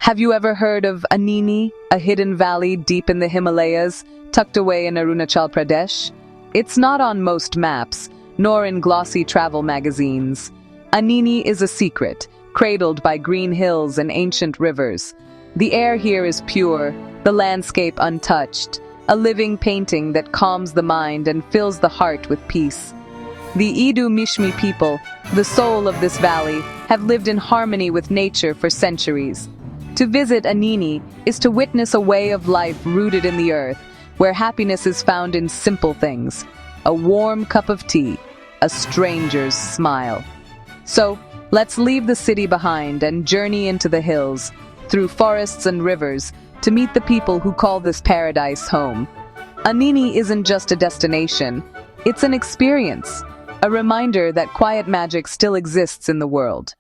Have you ever heard of Anini, a hidden valley deep in the Himalayas, tucked away in Arunachal, Pradesh? It's not on most maps, nor in glossy travel magazines. Anini is a secret, cradled by green hills and ancient rivers. The air here is pure, the landscape untouched, a living painting that calms the mind and fills the heart with peace. The Idu Mishmi people, the soul of this valley, have lived in harmony with nature for centuries. To visit Anini is to witness a way of life rooted in the earth, where happiness is found in simple things: a warm cup of tea, a stranger's smile. So, let's leave the city behind and journey into the hills, through forests and rivers, to meet the people who call this paradise home. Anini isn't just a destination, it's an experience, a reminder that quiet magic still exists in the world.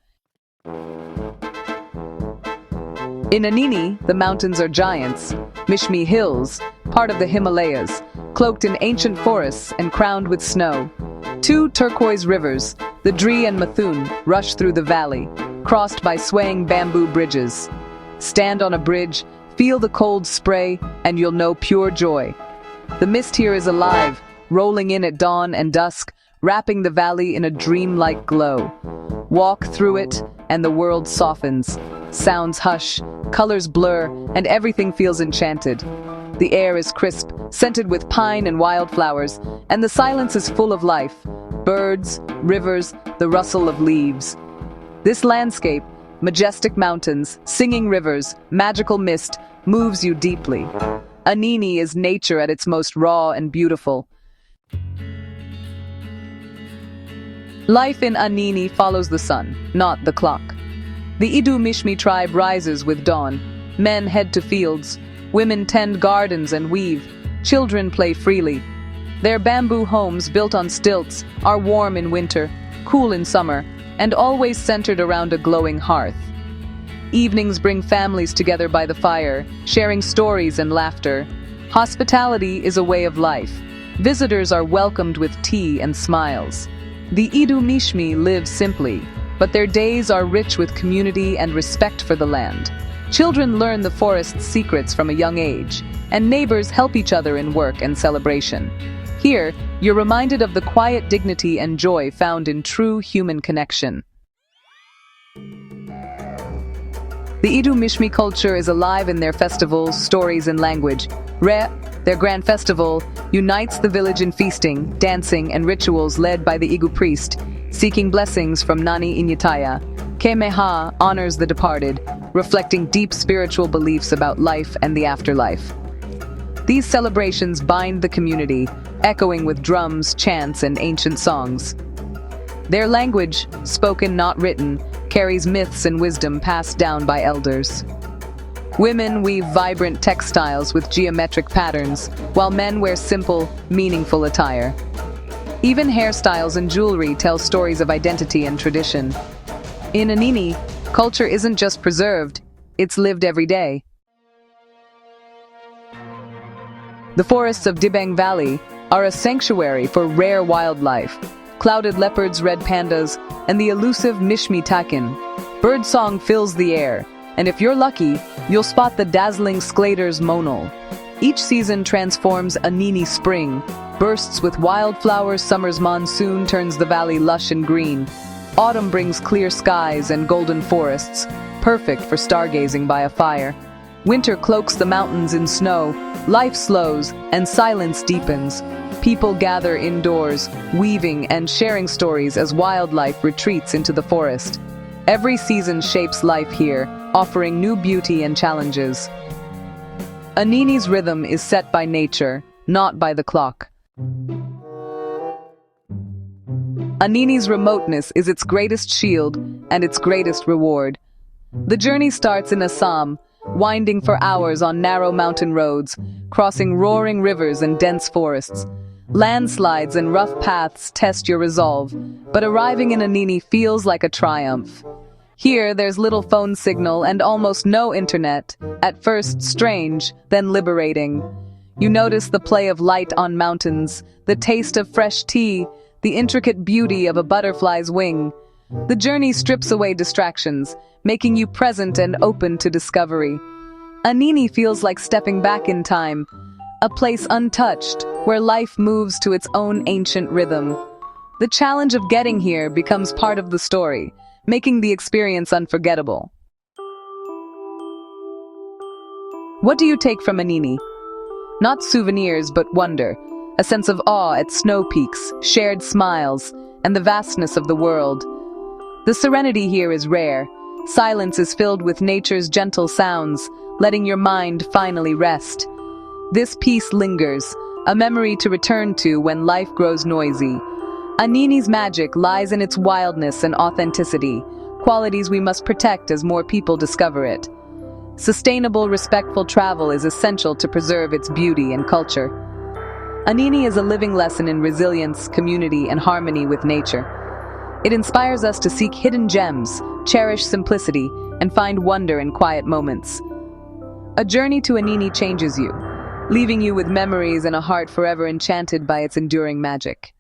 In Anini, the mountains are giants, Mishmi hills, part of the Himalayas, cloaked in ancient forests and crowned with snow. Two turquoise rivers, the Dri and Mathun, rush through the valley, crossed by swaying bamboo bridges. Stand on a bridge, feel the cold spray, and you'll know pure joy. The mist here is alive, rolling in at dawn and dusk, wrapping the valley in a dreamlike glow. Walk through it, and the world softens. Sounds hush, colors blur, and everything feels enchanted. The air is crisp, scented with pine and wildflowers, and the silence is full of life. Birds, rivers, the rustle of leaves. This landscape, majestic mountains, singing rivers, magical mist, moves you deeply. Anini is nature at its most raw and beautiful. Life in Anini follows the sun, not the clock. The Idu Mishmi tribe rises with dawn. Men head to fields. Women tend gardens and weave. Children play freely. Their bamboo homes, built on stilts, are warm in winter, cool in summer, and always centered around a glowing hearth. Evenings bring families together by the fire, sharing stories and laughter. Hospitality is a way of life. Visitors are welcomed with tea and smiles. The Idu Mishmi live simply, but their days are rich with community and respect for the land. Children learn the forest's secrets from a young age, and neighbors help each other in work and celebration. Here, you're reminded of the quiet dignity and joy found in true human connection. The Idu Mishmi culture is alive in their festivals, stories, and language. Their grand festival, unites the village in feasting, dancing, and rituals led by the Igu priest, seeking blessings from Nani Inyataya. Kemeha honors the departed, reflecting deep spiritual beliefs about life and the afterlife. These celebrations bind the community, echoing with drums, chants, and ancient songs. Their language, spoken not written, carries myths and wisdom passed down by elders. Women weave vibrant textiles with geometric patterns, while men wear simple, meaningful attire. Even hairstyles and jewelry tell stories of identity and tradition. In Anini, culture isn't just preserved, it's lived every day. The forests of Dibang Valley are a sanctuary for rare wildlife. Clouded leopards, red pandas, and the elusive Mishmi takin. Birdsong fills the air, and if you're lucky, you'll spot the dazzling Sclater's monal. Each season transforms Anini spring, bursts with wildflowers, summer's monsoon turns the valley lush and green. Autumn brings clear skies and golden forests, perfect for stargazing by a fire. Winter cloaks the mountains in snow, life slows, and silence deepens. People gather indoors, weaving and sharing stories as wildlife retreats into the forest. Every season shapes life here, offering new beauty and challenges. Anini's rhythm is set by nature, not by the clock. Anini's remoteness is its greatest shield and its greatest reward. The journey starts in Assam, winding for hours on narrow mountain roads, crossing roaring rivers and dense forests. Landslides and rough paths test your resolve, but arriving in Anini feels like a triumph. Here, there's little phone signal and almost no internet. At first strange, then liberating. You notice the play of light on mountains, the taste of fresh tea, the intricate beauty of a butterfly's wing. The journey strips away distractions, making you present and open to discovery. Anini feels like stepping back in time, a place untouched, where life moves to its own ancient rhythm. The challenge of getting here becomes part of the story, making the experience unforgettable. What do you take from Anini? Not souvenirs, but wonder, a sense of awe at snow peaks, shared smiles, and the vastness of the world. The serenity here is rare. Silence is filled with nature's gentle sounds, letting your mind finally rest. This peace lingers, a memory to return to when life grows noisy. Anini's magic lies in its wildness and authenticity, qualities we must protect as more people discover it. Sustainable, respectful travel is essential to preserve its beauty and culture. Anini is a living lesson in resilience, community, and harmony with nature. It inspires us to seek hidden gems, cherish simplicity, and find wonder in quiet moments. A journey to Anini changes you, leaving you with memories and a heart forever enchanted by its enduring magic.